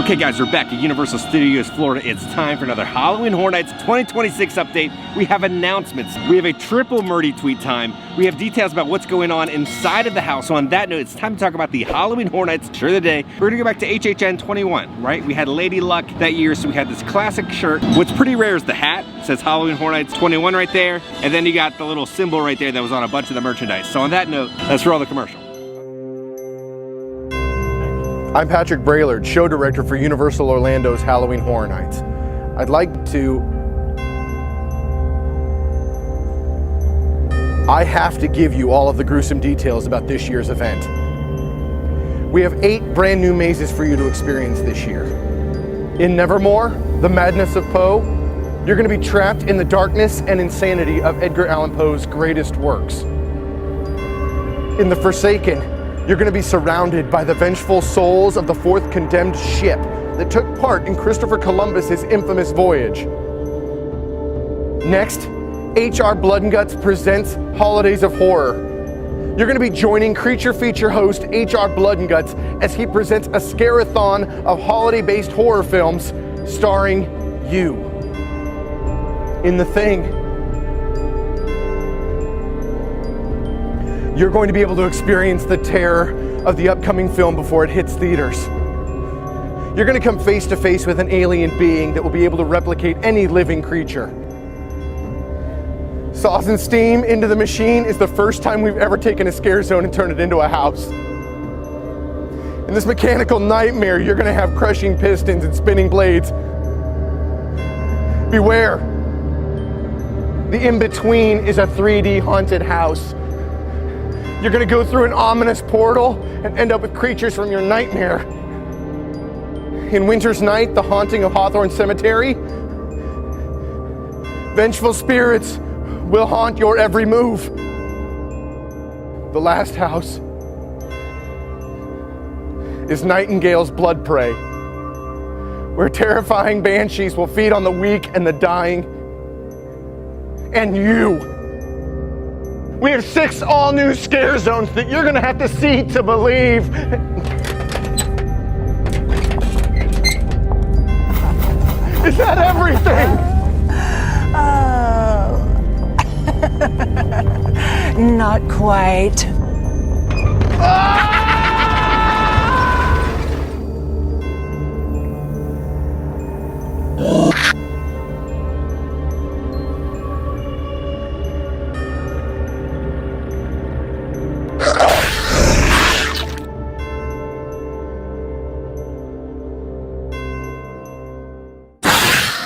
Okay guys, we're back at Universal Studios Florida. It's time for another Halloween Horror Nights 2026 update. We have announcements. We have a triple Murdy tweet time. We have details about what's going on inside of the house. So on that note, it's time to talk about the Halloween Horror Nights shirt of the day. We're gonna go back to HHN 21, right? We had Lady Luck that year, so we had this classic shirt. What's pretty rare is the hat. It says Halloween Horror Nights 21 right there. And then you got the little symbol right there that was on a bunch of the merchandise. So on that note, let's roll the commercial. I'm Patrick Braillard, show director for Universal Orlando's Halloween Horror Nights. I have to give you all of the gruesome details about this year's event. We have 8 brand new mazes for you to experience this year. In Nevermore, The Madness of Poe, you're going to be trapped in the darkness and insanity of Edgar Allan Poe's greatest works. In The Forsaken, you're going to be surrounded by the vengeful souls of the 4th condemned ship that took part in Christopher Columbus's infamous voyage. Next, HR Bloodengutz presents Holidays of Horror. You're going to be joining creature feature host HR Bloodengutz as he presents a scare-a-thon of holiday-based horror films starring you. In The Thing, you're going to be able to experience the terror of the upcoming film before it hits theaters. You're going to come face to face with an alien being that will be able to replicate any living creature. Sauce and Steam Into the Machine is the first time we've ever taken a scare zone and turned it into a house. In this mechanical nightmare, you're going to have crushing pistons and spinning blades. Beware. The In-Between is a 3D haunted house. You're gonna go through an ominous portal and end up with creatures from your nightmare. In Winter's Night, The Haunting of Hawthorne Cemetery, vengeful spirits will haunt your every move. The last house is Nightingale's Blood Prey, where terrifying banshees will feed on the weak and the dying, and you. We have 6 all-new scare zones that you're gonna have to see to believe. Is that everything? Oh. Not quite. Ah!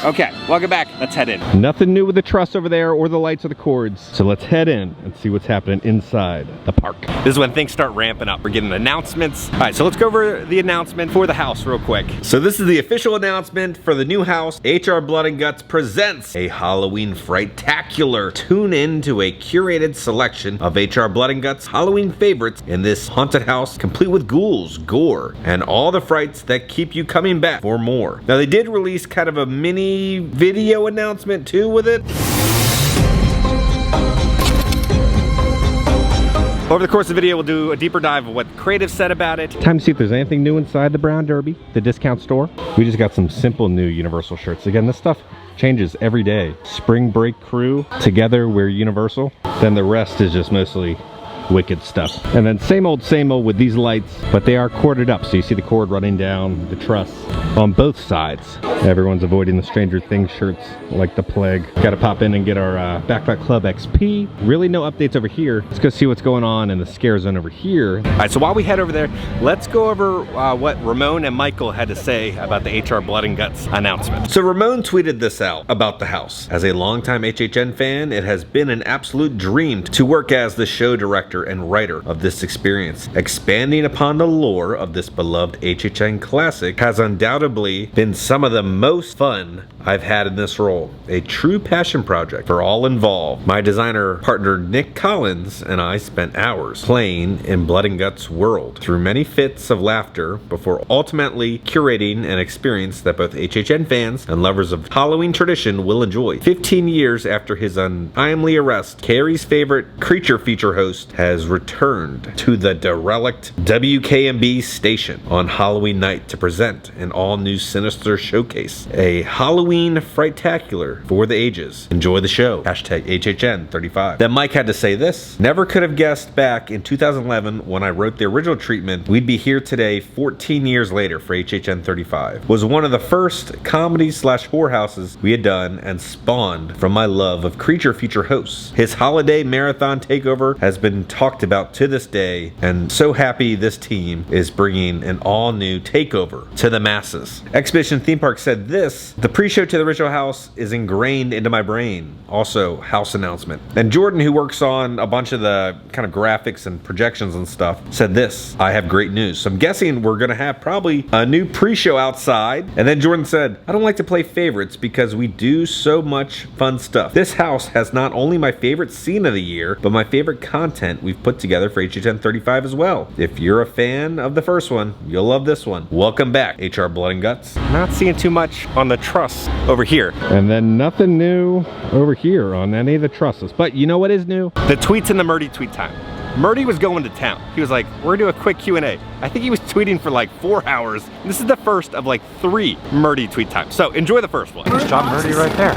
Okay, welcome back. Let's head in. Nothing new with the truss over there or the lights or the cords. So let's head in and see what's happening inside the park. This is when things start ramping up. We're getting announcements. All right, so let's go over the announcement for the house real quick. So this is the official announcement for the new house. HR Bloodengutz presents a Halloween Fright-tacular. Tune in to a curated selection of HR Bloodengutz Halloween favorites in this haunted house, complete with ghouls, gore, and all the frights that keep you coming back for more. Now they did release kind of a mini video announcement too with it. Over the course of the video, we'll do a deeper dive of what creative said about it. Time to see if there's anything new inside the Brown Derby, the discount store. We just got some simple new Universal shirts. Again, this stuff changes every day. Spring Break Crew, Together We're Universal. Then the rest is just mostly wicked stuff. And then same old with these lights, but they are corded up, so you see the cord running down the truss on both sides. Everyone's avoiding the Stranger Things shirts like the plague. Gotta pop in and get our Backpack Club XP. Really no updates over here. Let's go see what's going on in the scare zone over here. All right, so while we head over there, let's go over what Ramon and Michael had to say about the HR Bloodengutz announcement. So Ramon tweeted this out about the house. As a longtime HHN fan, it has been an absolute dream to work as the show director and writer of this experience. Expanding upon the lore of this beloved HHN classic has undoubtedly been some of the most fun I've had in this role. A true passion project for all involved. My designer partner Nick Collins and I spent hours playing in Bloodengutz world through many fits of laughter before ultimately curating an experience that both HHN fans and lovers of Halloween tradition will enjoy. 15 years after his untimely arrest, Carrie's favorite creature feature host has has returned to the derelict WKMB station on Halloween night to present an all-new Sinister showcase, a Halloween frightacular for the ages. Enjoy the show. Hashtag HHN35. Then Mike had to say this: never could have guessed back in 2011 when I wrote the original treatment we'd be here today 14 years later for HHN35. Was one of the first comedy/horror houses we had done and spawned from my love of creature feature hosts. His holiday marathon takeover has been talked about to this day, and so happy this team is bringing an all-new takeover to the masses. Expedition Theme Park said this: the pre-show to the original house is ingrained into my brain. Also, house announcement. And Jordan, who works on a bunch of the kind of graphics and projections and stuff, said this: I have great news. So I'm guessing we're gonna have probably a new pre-show outside. And then Jordan said, I don't like to play favorites because we do so much fun stuff. This house has not only my favorite scene of the year, but my favorite content we've put together for HHN35 as well. If you're a fan of the first one, you'll love this one. Welcome back, HR Bloodengutz. Not seeing too much on the truss over here. And then nothing new over here on any of the trusses. But you know what is new? The tweets in the Murdy tweet time. Murdy was going to town. He was like, we're gonna do a quick Q&A. I think he was tweeting for like 4 hours. This is the first of like 3 Murdy tweet times. So enjoy the first one. There's John Murdy right there.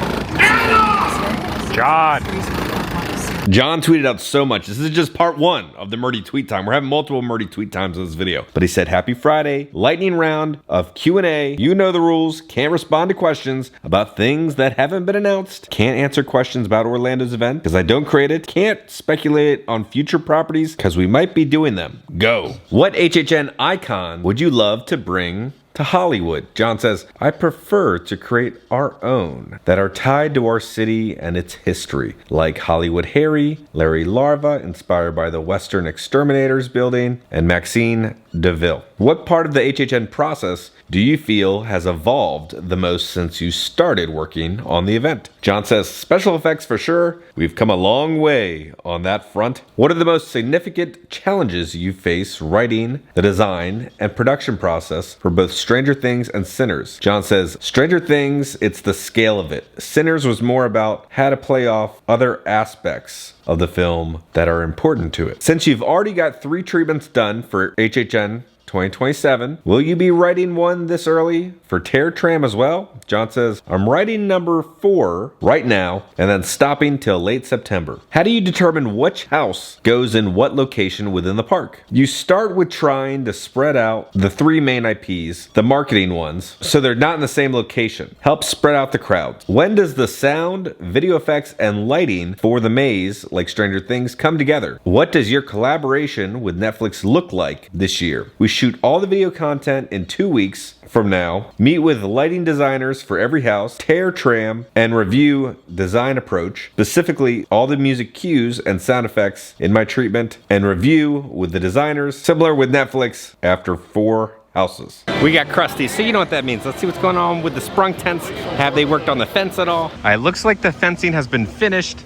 John tweeted out so much. This is just part 1 of the Murdy tweet time. We're having multiple Murdy tweet times in this video. But he said, happy Friday, lightning round of Q&A. You know the rules. Can't respond to questions about things that haven't been announced. Can't answer questions about Orlando's event because I don't create it. Can't speculate on future properties because we might be doing them. Go. What HHN icon would you love to bring to Hollywood? John says, I prefer to create our own that are tied to our city and its history, like Hollywood Harry, Larry Larva, inspired by the Western Exterminators building, and Maxine DeVille. What part of the HHN process do you feel has evolved the most since you started working on the event? John says, special effects for sure. We've come a long way on that front. What are the most significant challenges you face writing the design and production process for both Stranger Things and Sinners? John says, Stranger Things, it's the scale of it. Sinners was more about how to play off other aspects of the film that are important to it. Since you've already got 3 treatments done for HHN 2027, will you be writing one this early for Tear Tram as well? John says, I'm writing number 4 right now and then stopping till late September. How do you determine which house goes in what location within the park? You start with trying to spread out the 3 main IPs, the marketing ones, so they're not in the same location. Help spread out the crowds. When does the sound, video effects, and lighting for the maze, like Stranger Things, come together? What does your collaboration with Netflix look like this year? We shoot all the video content in 2 weeks from now, meet with lighting designers for every house, tear tram, and review design approach, specifically all the music cues and sound effects in my treatment, and review with the designers, similar with Netflix after 4 houses. We got crusty, so you know what that means. Let's see what's going on with the Sprung tents. Have they worked on the fence at all? It looks like the fencing has been finished,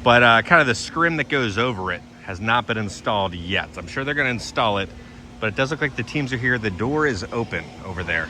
but kind of the scrim that goes over it has not been installed yet. I'm sure they're gonna install it, but it does look like the teams are here. The door is open over there.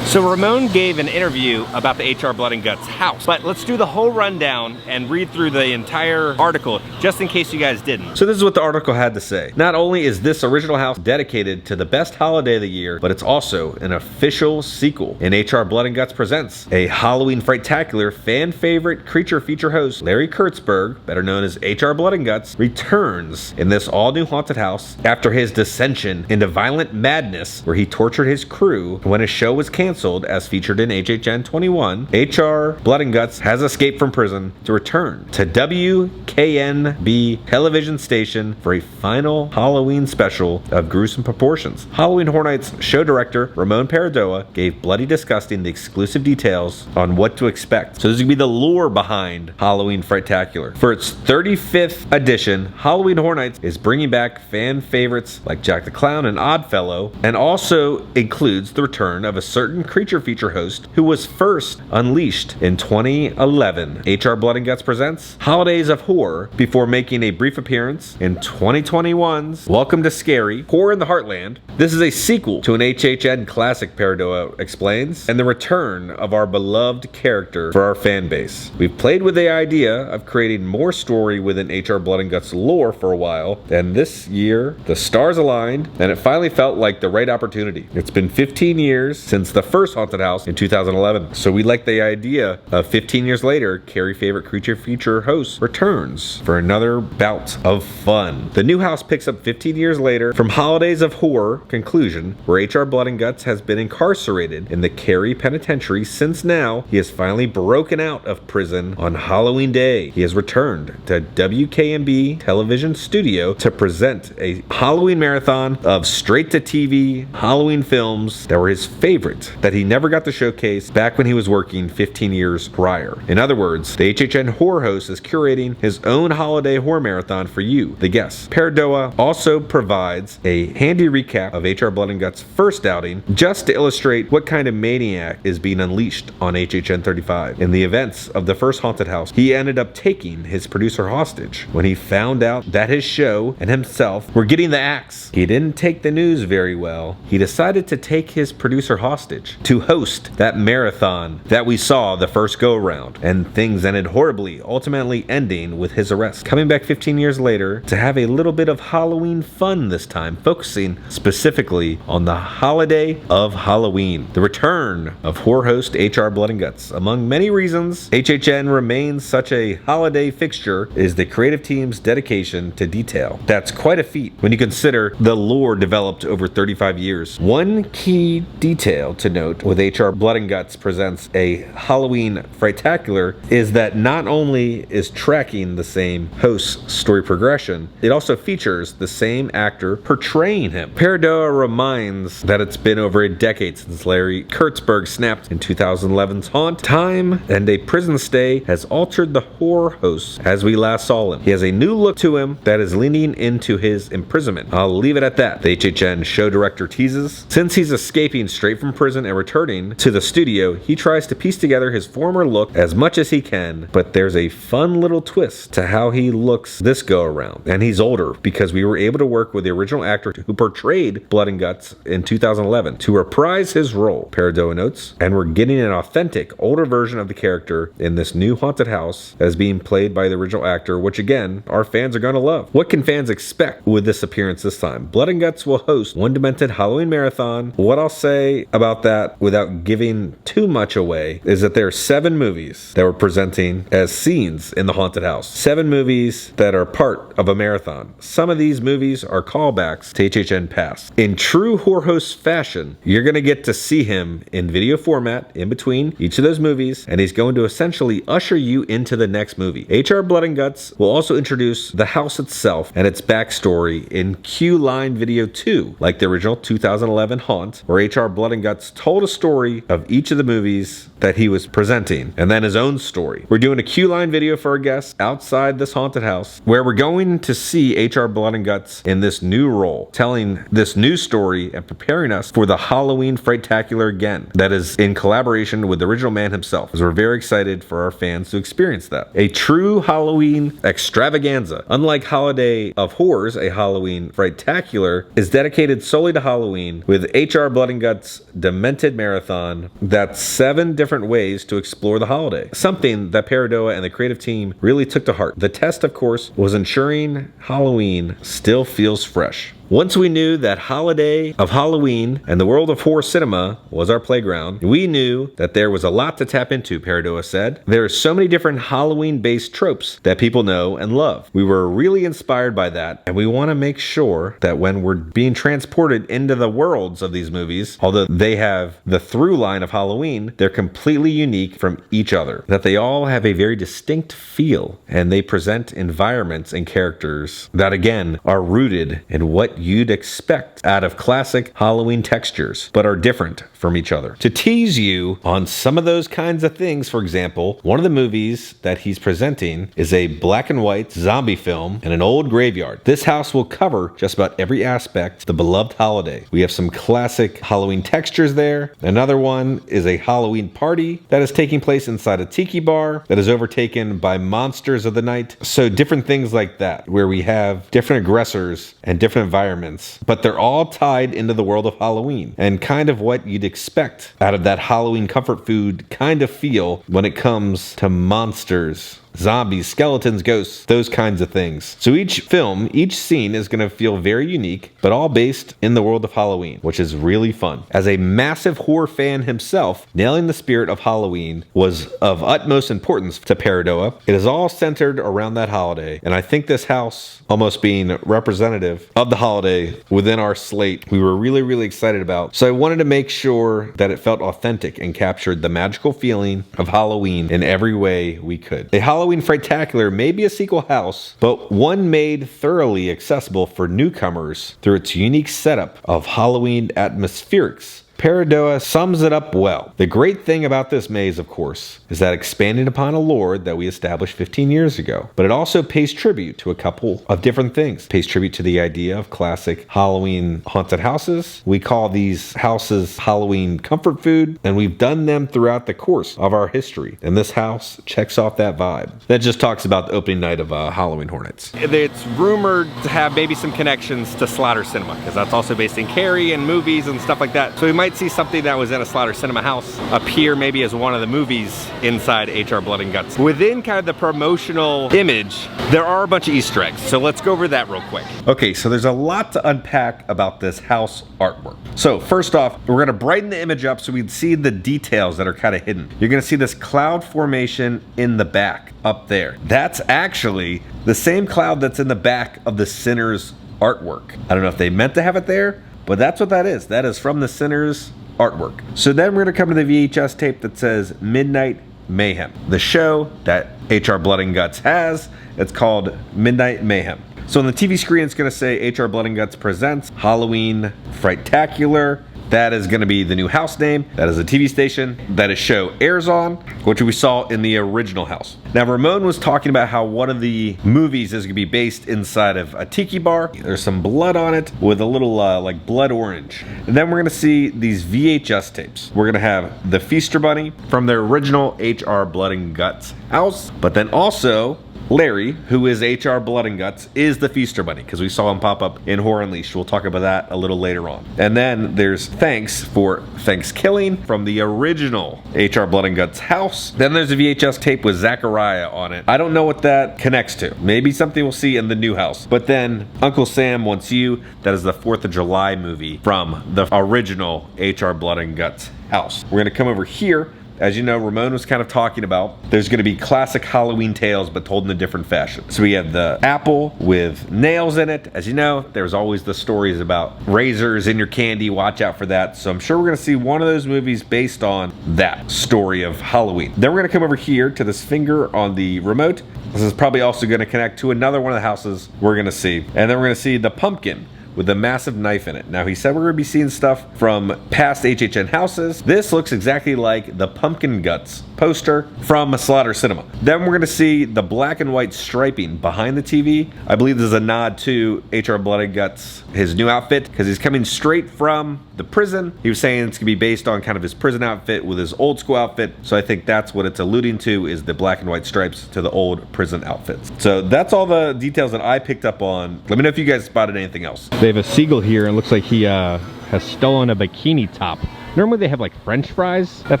So Ramon gave an interview about the HR Bloodengutz house, but let's do the whole rundown and read through the entire article just in case you guys didn't. So this is what the article had to say. Not only is this original house dedicated to the best holiday of the year, but it's also an official sequel. In HR Bloodengutz presents a Halloween frightacular fan favorite creature feature host, Larry Kurtzberg, better known as HR Bloodengutz, returns in this all new haunted house after his descension into violent madness where he tortured his crew when his show was canceled as featured in HHN 21. HR Bloodengutz has escaped from prison to return to WKNB television station for a final Halloween special of gruesome proportions. Halloween Horror Nights show director Ramon Paradoa gave Bloody Disgusting the exclusive details on what to expect. So this is gonna be the lore behind Halloween Frightacular. For its 35th edition, Halloween Horror Nights is bringing back fan favorites like Jack the Clown and Oddfellow, and also includes the return of a certain creature feature host who was first unleashed in 2011. HR Bloodengutz presents Holidays of Horror before making a brief appearance in 2021's Welcome to Scary, Horror in the Heartland. This is a sequel to an HHN classic, Paradoa explains, and the return of our beloved character for our fan base. We've played with the idea of creating more story within HR Bloodengutz lore for a while, and this year the stars aligned and it finally felt like the right opportunity. It's been 15 years since the first haunted house in 2011, so we like the idea of 15 years later, Carrie favorite creature feature host returns for another bout of fun. The new house picks up 15 years later from Holidays of Horror conclusion, where HR Bloodengutz has been incarcerated in the Carrie Penitentiary since now he has finally broken out of prison on Halloween Day. He has returned to WKMB television studio to present a Halloween marathon of straight-to-TV Halloween films that were his favorite that he never got to showcase back when he was working 15 years prior. In other words, the HHN horror host is curating his own holiday horror marathon for you, the guests. Paradoa also provides a handy recap of HR Bloodengut's first outing just to illustrate what kind of maniac is being unleashed on HHN 35. In the events of the first haunted house, he ended up taking his producer hostage when he found out that his show and himself were getting the axe. He didn't take the news very well. He decided to take his producer hostage to host that marathon that we saw the first go around, and things ended horribly, ultimately ending with his arrest. Coming back 15 years later to have a little bit of Halloween fun this time, focusing specifically on the holiday of Halloween. The return of horror host HR Bloodengutz. Among many reasons HHN remains such a holiday fixture is the creative team's dedication to detail. That's quite a feat when you consider the lore developed over 35 years. One key detail to note with HR Bloodengutz presents a Halloween Frightaculator is that not only is tracking the same host's story progression, it also features the same actor portraying him. Paradoa reminds that it's been over a decade since Larry Kurtzberg snapped in 2011's Haunt. Time and a prison stay has altered the horror host as we last saw him. He has a new look to him that is leaning into his imprisonment. I'll leave it at that. The HHN show director teases, since he's escaping straight from prison and returning to the studio, he tries to piece together his former look as much as he can, but there's a fun little twist to how he looks this go around. And he's older because we were able to work with the original actor who portrayed Bloodengutz in 2011 to reprise his role, Paradoa notes, and we're getting an authentic, older version of the character in this new haunted house as being played by the original actor, which again, our fans are going to love. What can fans expect with this appearance this time? Bloodengutz will host one demented Halloween marathon. What I'll say about that without giving too much away is that there are 7 movies that we're presenting as scenes in the haunted house. 7 movies that are part of a marathon. Some of these movies are callbacks to HHN past. In true horror host fashion, you're going to get to see him in video format in between each of those movies, and he's going to essentially usher you into the next movie. HR Bloodengutz will also introduce the house itself and its backstory in Q-Line Video 2, like the original 2011 Haunt, where HR Bloodengutz told a story of each of the movies that he was presenting, and then his own story. We're doing a Q-Line video for our guests outside this haunted house, where we're going to see HR Bloodengutz in this new role, telling this new story and preparing us for the Halloween Frightaculator again, that is in collaboration with the original man himself, as we're very excited for our fans to experience that. A true Halloween extravaganza. Unlike Holiday of Horrors, a Halloween Frightaculator is dedicated solely to Halloween with HR Bloodengutz Demented Marathon. That's 7 different ways to explore the holiday. Something that Paradoa and the creative team really took to heart. The test, of course, was ensuring Halloween still feels fresh. Once we knew that Holiday of Halloween and the world of horror cinema was our playground, we knew that there was a lot to tap into, Paradoa said. There are so many different Halloween-based tropes that people know and love. We were really inspired by that, and we want to make sure that when we're being transported into the worlds of these movies, although they have the through line of Halloween, they're completely unique from each other. That they all have a very distinct feel, and they present environments and characters that, again, are rooted in what what you'd expect out of classic Halloween textures, but are different from each other. To tease you on some of those kinds of things, for example, one of the movies that he's presenting is a black and white zombie film in an old graveyard. This house will cover just about every aspect of the beloved holiday. We have some classic Halloween textures there. Another one is a Halloween party that is taking place inside a tiki bar that is overtaken by monsters of the night. So different things like that, where we have different aggressors and different environments, but they're all tied into the world of Halloween and kind of what you'd expect out of that Halloween comfort food kind of feel when it comes to monsters, zombies, skeletons, ghosts, those kinds of things. So each film, each scene is going to feel very unique, but all based in the world of Halloween, which is really fun. As a massive horror fan himself, nailing the spirit of Halloween was of utmost importance to Paradoa. It is all centered around that holiday, and I think this house, almost being representative of the holiday within our slate, we were really excited about. So I wanted to make sure that it felt authentic and captured the magical feeling of Halloween in every way we could. A Halloween Frightacular may be a sequel house, but one made thoroughly accessible for newcomers through its unique setup of Halloween atmospherics. Paradoa sums it up well. The great thing about this maze, of course, is that expanding upon a lore that we established 15 years ago, but it also pays tribute to a couple of different things. It pays tribute to the idea of classic Halloween haunted houses. We call these houses Halloween comfort food, and we've done them throughout the course of our history. And this house checks off that vibe. That just talks about the opening night of Halloween Hornets. It's rumored to have maybe some connections to Slaughter Cinema, because that's also based in Carrie and movies and stuff like that. So we might see something that was in a Slaughter Cinema house appear maybe as one of the movies inside HR Bloodengutz. Within kind of the promotional image, there are a bunch of Easter eggs, so let's go over that real quick. Okay, so there's a lot to unpack about this house artwork. So first off, we're gonna brighten the image up so we can see the details that are kind of hidden. You're gonna see this cloud formation in the back up there. That's actually the same cloud that's in the back of the Sinner's artwork. I don't know if they meant to have it there, but that's what that is. That is from the Sinner's artwork. So then we're gonna come to the VHS tape that says Midnight Mayhem. The show that HR Bloodengutz has, it's called Midnight Mayhem. So on the TV screen, it's gonna say HR Bloodengutz presents Halloween Frightacular. That is going to be the new house name. That is a TV station that a show airs on, which we saw in the original house. Now, Ramon was talking about how one of the movies is going to be based inside of a tiki bar. There's some blood on it with a little like blood orange. And then we're going to see these VHS tapes. We're going to have the Feaster Bunny from their original HR Bloodengutz house, but then also Larry, who is HR Bloodengutz, is the Feaster Bunny, because we saw him pop up in Horror Unleashed. We'll talk about that a little later on. And then there's Thanks for Thanksgiving from the original HR Bloodengutz house. Then there's a VHS tape with Zachariah on it. I don't know what that connects to. Maybe something we'll see in the new house. But then Uncle Sam Wants You, that is the 4th of July movie from the original HR Bloodengutz house. We're gonna come over here. As you know, Ramon was kind of talking about, there's going to be classic Halloween tales, but told in a different fashion. So we have the apple with nails in it. As you know, there's always the stories about razors in your candy. Watch out for that. So I'm sure we're going to see one of those movies based on that story of Halloween. Then we're going to come over here to this finger on the remote. This is probably also going to connect to another one of the houses we're going to see. And then we're going to see the pumpkin with a massive knife in it. Now, he said we're going to be seeing stuff from past HHN houses. This looks exactly like the Pumpkin Guts poster from Slaughter Cinema. Then we're going to see the black and white striping behind the TV. I believe this is a nod to HR Bloodengutz, his new outfit, because he's coming straight from the prison. He was saying it's going to be based on kind of his prison outfit with his old school outfit. So I think that's what it's alluding to, is the black and white stripes to the old prison outfits. So that's all the details that I picked up on. Let me know if you guys spotted anything else. They have a seagull here, and it looks like he has stolen a bikini top. Normally they have like French fries that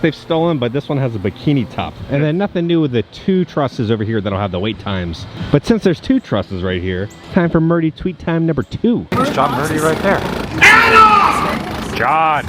they've stolen, but this one has a bikini top. And then nothing new with the 2 trusses over here that'll have the wait times. But since there's 2 trusses right here, time for Murdy tweet time number 2. There's John Murdy right there. John!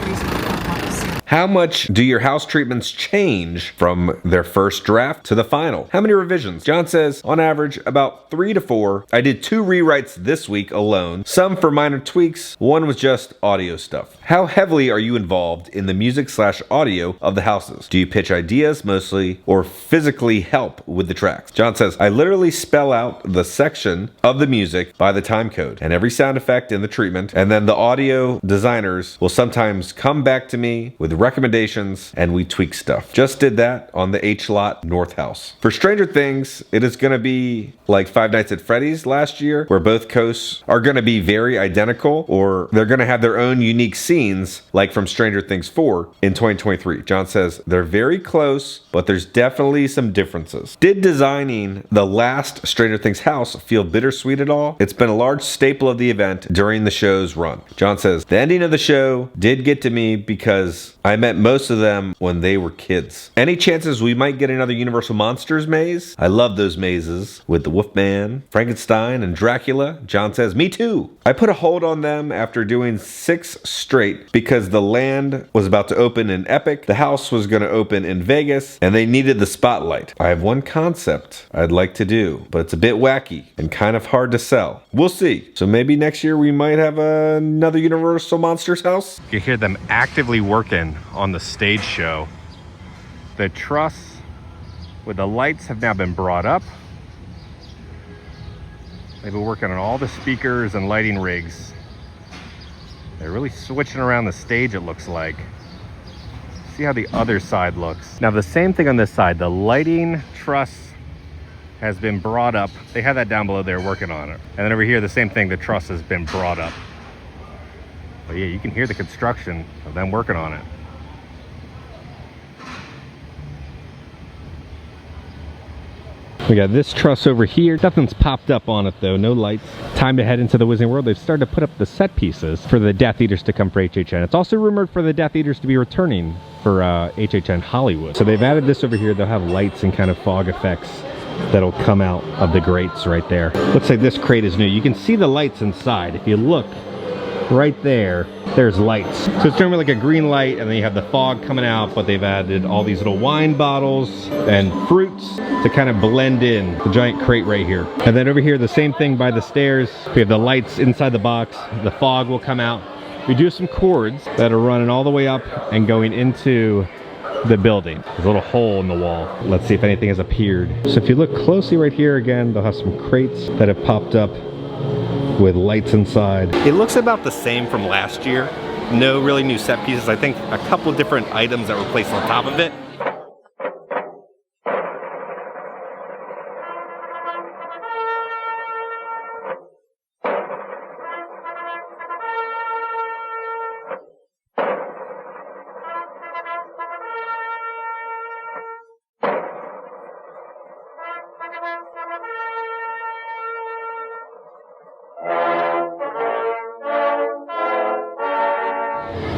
How much do your house treatments change from their first draft to the final? How many revisions? John says, on average, about 3 to 4. I did 2 rewrites this week alone, some for minor tweaks, one was just audio stuff. How heavily are you involved in the music/audio of the houses? Do you pitch ideas mostly or physically help with the tracks? John says, I literally spell out the section of the music by the time code and every sound effect in the treatment, and then the audio designers will sometimes come back to me with recommendations and we tweak stuff. Just did that on the H Lot North House. For Stranger Things, it is going to be like Five Nights at Freddy's last year, where both coasts are going to be very identical, or they're going to have their own unique scenes, like from Stranger Things 4 in 2023. John says they're very close, but there's definitely some differences. Did designing the last Stranger Things house feel bittersweet at all? It's been a large staple of the event during the show's run. John says the ending of the show did get to me because I met most of them when they were kids. Any chances we might get another Universal Monsters maze? I love those mazes with the Wolfman, Frankenstein, and Dracula. John says, me too. I put a hold on them after doing 6 straight because the land was about to open in Epic, the house was going to open in Vegas, and they needed the spotlight. I have one concept I'd like to do, but it's a bit wacky and kind of hard to sell. We'll see. So maybe next year we might have another Universal Monsters house. You hear them actively working on the stage show. The truss with the lights have now been brought up. They've been working on all the speakers and lighting rigs. They're really switching around the stage, it looks like. See how the other side looks. Now the same thing on this side. The lighting truss has been brought up. They have that down below there working on it. And then over here, the same thing, the truss has been brought up. But yeah, you can hear the construction of them working on it. We got this truss over here. Nothing's popped up on it though, no lights. Time to head into the Wizarding World. They've started to put up the set pieces for the Death Eaters to come for HHN. It's also rumored for the Death Eaters to be returning for HHN Hollywood. So they've added this over here. They'll have lights and kind of fog effects that'll come out of the grates right there. Looks like this crate is new. You can see the lights inside. If you look right there, there's lights. So it's normally like a green light, and then you have the fog coming out, but they've added all these little wine bottles and fruits to kind of blend in the giant crate right here. And then over here, the same thing by the stairs. We have the lights inside the box. The fog will come out. We do have some cords that are running all the way up and going into the building. There's a little hole in the wall. Let's see if anything has appeared. So if you look closely right here again, they'll have some crates that have popped up with lights inside. It looks about the same from last year. No really new set pieces. I think a couple different items that were placed on top of it.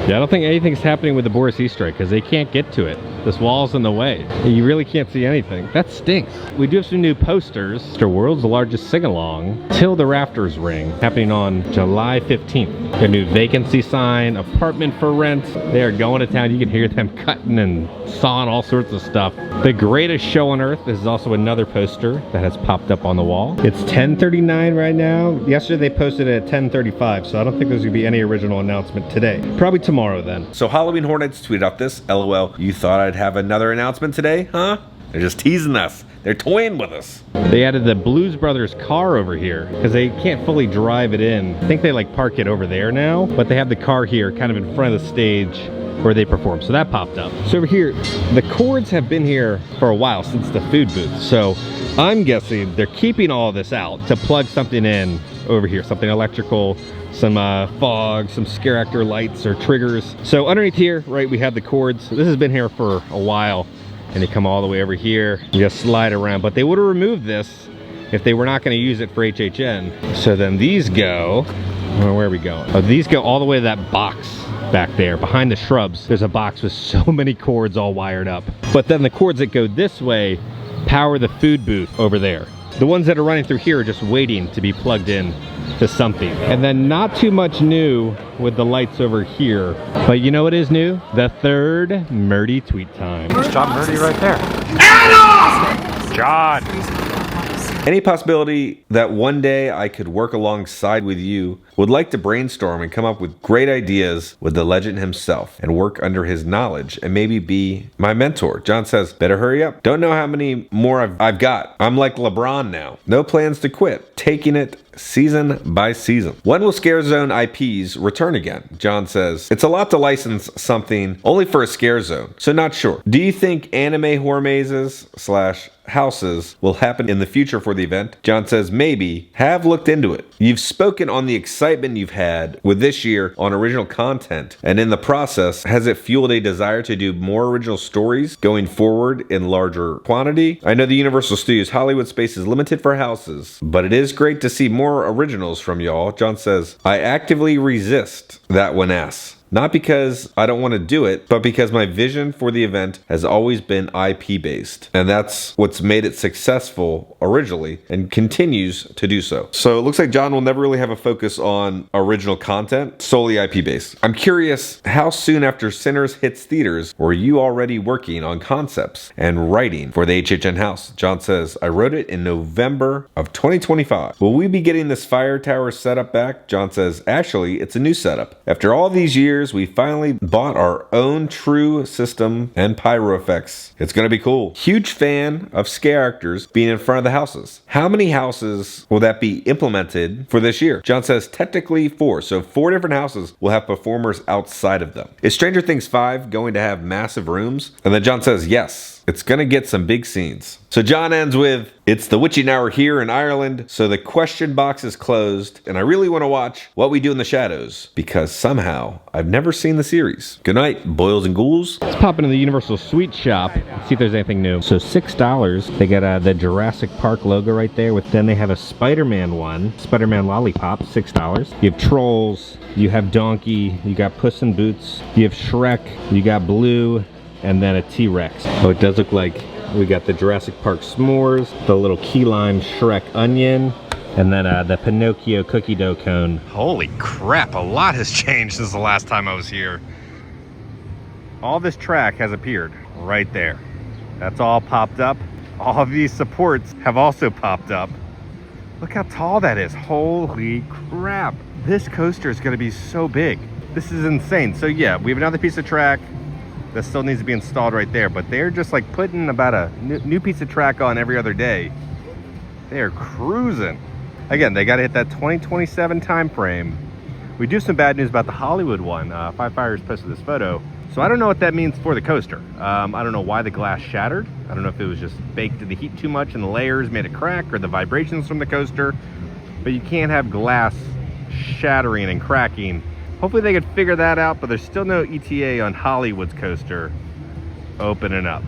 Yeah, I don't think anything's happening with the Boris Easter egg because they can't get to it. This wall's in the way. You really can't see anything. That stinks. We do have some new posters. The world's largest sing-along, Till the Rafters Ring, happening on July 15th. A new vacancy sign, apartment for rent. They are going to town. You can hear them cutting and sawing all sorts of stuff. The Greatest Show on Earth. This is also another poster that has popped up on the wall. It's 10:39 right now. Yesterday they posted it at 10:35, so I don't think there's gonna be any original announcement today. Probably tomorrow then. So Halloween Hornets tweeted out this, LOL, you thought I'd have another announcement today, huh? They're just teasing us. They're toying with us. They added the Blues Brothers car over here because they can't fully drive it in. I think they like park it over there now, but they have the car here kind of in front of the stage where they perform. So that popped up. So over here, the cords have been here for a while since the food booth. So I'm guessing they're keeping all of this out to plug something in over here, something electrical, some fog, some scare actor lights or triggers. So underneath here, right, we have the cords. This has been here for a while, and they come all the way over here. You just slide around, but they would have removed this if they were not going to use it for HHN. So then these go, where are we going? Oh, these go all the way to that box back there behind the shrubs. There's a box with so many cords all wired up. But then the cords that go this way power the food booth over there. The ones that are running through here are just waiting to be plugged in to something. And then not too much new with the lights over here. But you know what is new? The third Murdy tweet time. There's John Murdy right there. John! Any possibility that one day I could work alongside with you, would like to brainstorm and come up with great ideas with the legend himself and work under his knowledge and maybe be my mentor. John says, better hurry up. Don't know how many more I've got. I'm like LeBron now. No plans to quit. Taking it season by season. When will Scare Zone IPs return again? John says, it's a lot to license something only for a Scare Zone, so not sure. Do you think anime horror mazes / houses will happen in the future for the event? John says, maybe. Have looked into it. You've spoken on the excitement you've had with this year on original content, and in the process, has it fueled a desire to do more original stories going forward in larger quantity? I know the Universal Studios Hollywood space is limited for houses, but it is great to see more originals from y'all. John says, I actively resist that when asked. Not because I don't want to do it, but because my vision for the event has always been IP based. And that's what's made it successful originally and continues to do so. So it looks like John will never really have a focus on original content, solely IP based. I'm curious, how soon after Sinners hits theaters were you already working on concepts and writing for the HHN house? John says, I wrote it in November of 2025. Will we be getting this fire tower setup back? John says, actually, it's a new setup. After all these years, we finally bought our own true system and pyro effects. It's gonna be cool. Huge fan of scare actors being in front of the houses. How many houses will that be implemented for this year? John says technically 4. So 4 different houses will have performers outside of them. Is Stranger Things 5 going to have massive rooms? And then John says yes. It's gonna get some big scenes. So John ends with, it's the witching hour here in Ireland, so the question box is closed, and I really want to watch What We Do in the Shadows, because somehow I've never seen the series. Good night, boils and ghouls. Let's pop into the Universal Sweet Shop, see if there's anything new. So $6, they got the Jurassic Park logo right there, then they have a Spider-Man one, Spider-Man Lollipop, $6. You have Trolls, you have Donkey, you got Puss in Boots, you have Shrek, you got Blue, and then a T-Rex. Oh, it does look like we got the Jurassic Park s'mores, the little key lime Shrek onion, and then the Pinocchio cookie dough cone. Holy crap, a lot has changed since the last time I was here. All this track has appeared right there. That's all popped up. All of these supports have also popped up. Look how tall that is. Holy crap. This coaster is gonna be so big. This is insane. So yeah, we have another piece of track that still needs to be installed right there, but they're just like putting about a new piece of track on every other day. They're cruising. Again, they got to hit that 2027 time frame. We do some bad news about the Hollywood one. Five Fires posted this photo, so I don't know what that means for the coaster. I don't know why the glass shattered. I don't know if it was just baked in the heat too much and the layers made it crack, or the vibrations from the coaster, but you can't have glass shattering and cracking. Hopefully they could figure that out, but there's still no ETA on Hollywood's coaster opening up.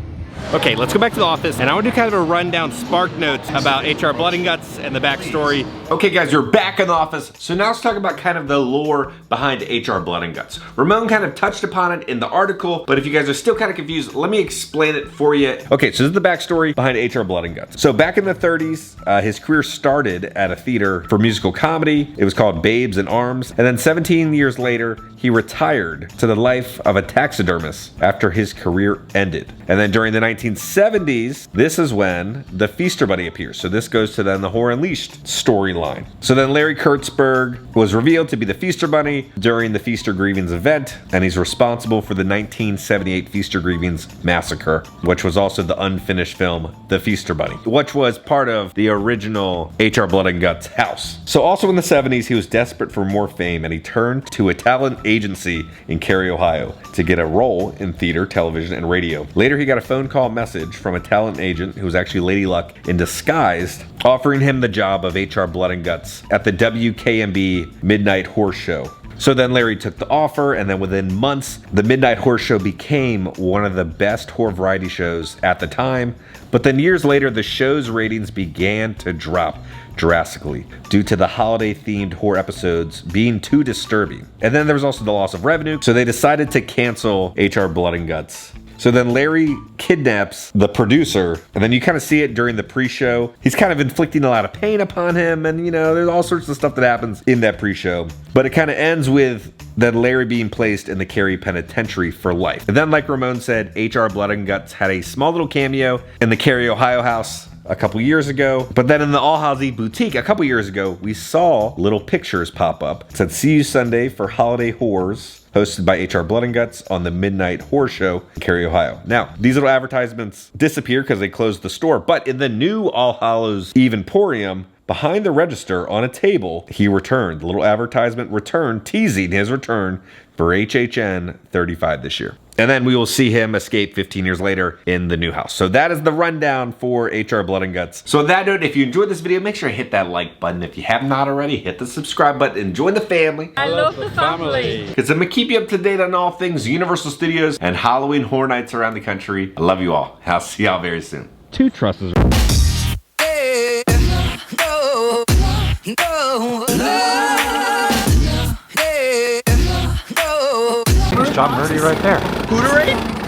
Okay, let's go back to the office, and I want to do kind of a rundown spark notes about HR Bloodengutz and the backstory. Okay guys, we're back in the office, so now let's talk about kind of the lore behind HR Bloodengutz. Ramon kind of touched upon it in the article, but if you guys are still kind of confused, let me explain it for you. Okay, so this is the backstory behind HR Bloodengutz. So back in the 30s, his career started at a theater for musical comedy. It was called Babes in Arms, and then 17 years later, he retired to the life of a taxidermist after his career ended. And then during the 1970s, this is when the Feaster Bunny appears. So this goes to then the Horror Unleashed storyline. So then Larry Kurtzberg was revealed to be the Feaster Bunny during the Feaster Grievance event, and he's responsible for the 1978 Feaster Grievance massacre, which was also the unfinished film, The Feaster Bunny, which was part of the original HR Bloodengutz house. So also in the 70s, he was desperate for more fame, and he turned to a talent agency in Cary, Ohio to get a role in theater, television, and radio. Later, he got a phone call message from a talent agent who was actually Lady Luck in disguise, offering him the job of HR Bloodengutz at the WKMB Midnight Horse Show. So then Larry took the offer, and then within months, the Midnight Horse Show became one of the best horror variety shows at the time. But then years later, the show's ratings began to drop drastically due to the holiday-themed horror episodes being too disturbing. And then there was also the loss of revenue, so they decided to cancel HR Bloodengutz. So then Larry kidnaps the producer, and then you kind of see it during the pre-show. He's kind of inflicting a lot of pain upon him, and you know, there's all sorts of stuff that happens in that pre-show. But it kind of ends with then Larry being placed in the Cary Penitentiary for life. And then, like Ramon said, HR Bloodengutz had a small little cameo in the Cary, Ohio house a couple years ago. But then in the All Hallows Eve boutique a couple years ago, we saw little pictures pop up. It said, "See you Sunday for Holiday Horrors," hosted by HR Bloodengutz on the Midnight Horror Show in Cary, Ohio. Now, these little advertisements disappeared because they closed the store, but in the new All Hallows Eve Emporium, behind the register on a table, he returned. The little advertisement returned, teasing his return for HHN 35 this year. And then we will see him escape 15 years later in the new house. So that is the rundown for HR Bloodengutz. So on that note, if you enjoyed this video, make sure to hit that like button. If you have not already, hit the subscribe button and join the family. I love the family. Because I'm going to keep you up to date on all things Universal Studios and Halloween Horror Nights around the country. I love you all. I'll see y'all very soon. 2 trusses. Nice job, Murdy, right there. Hooterate?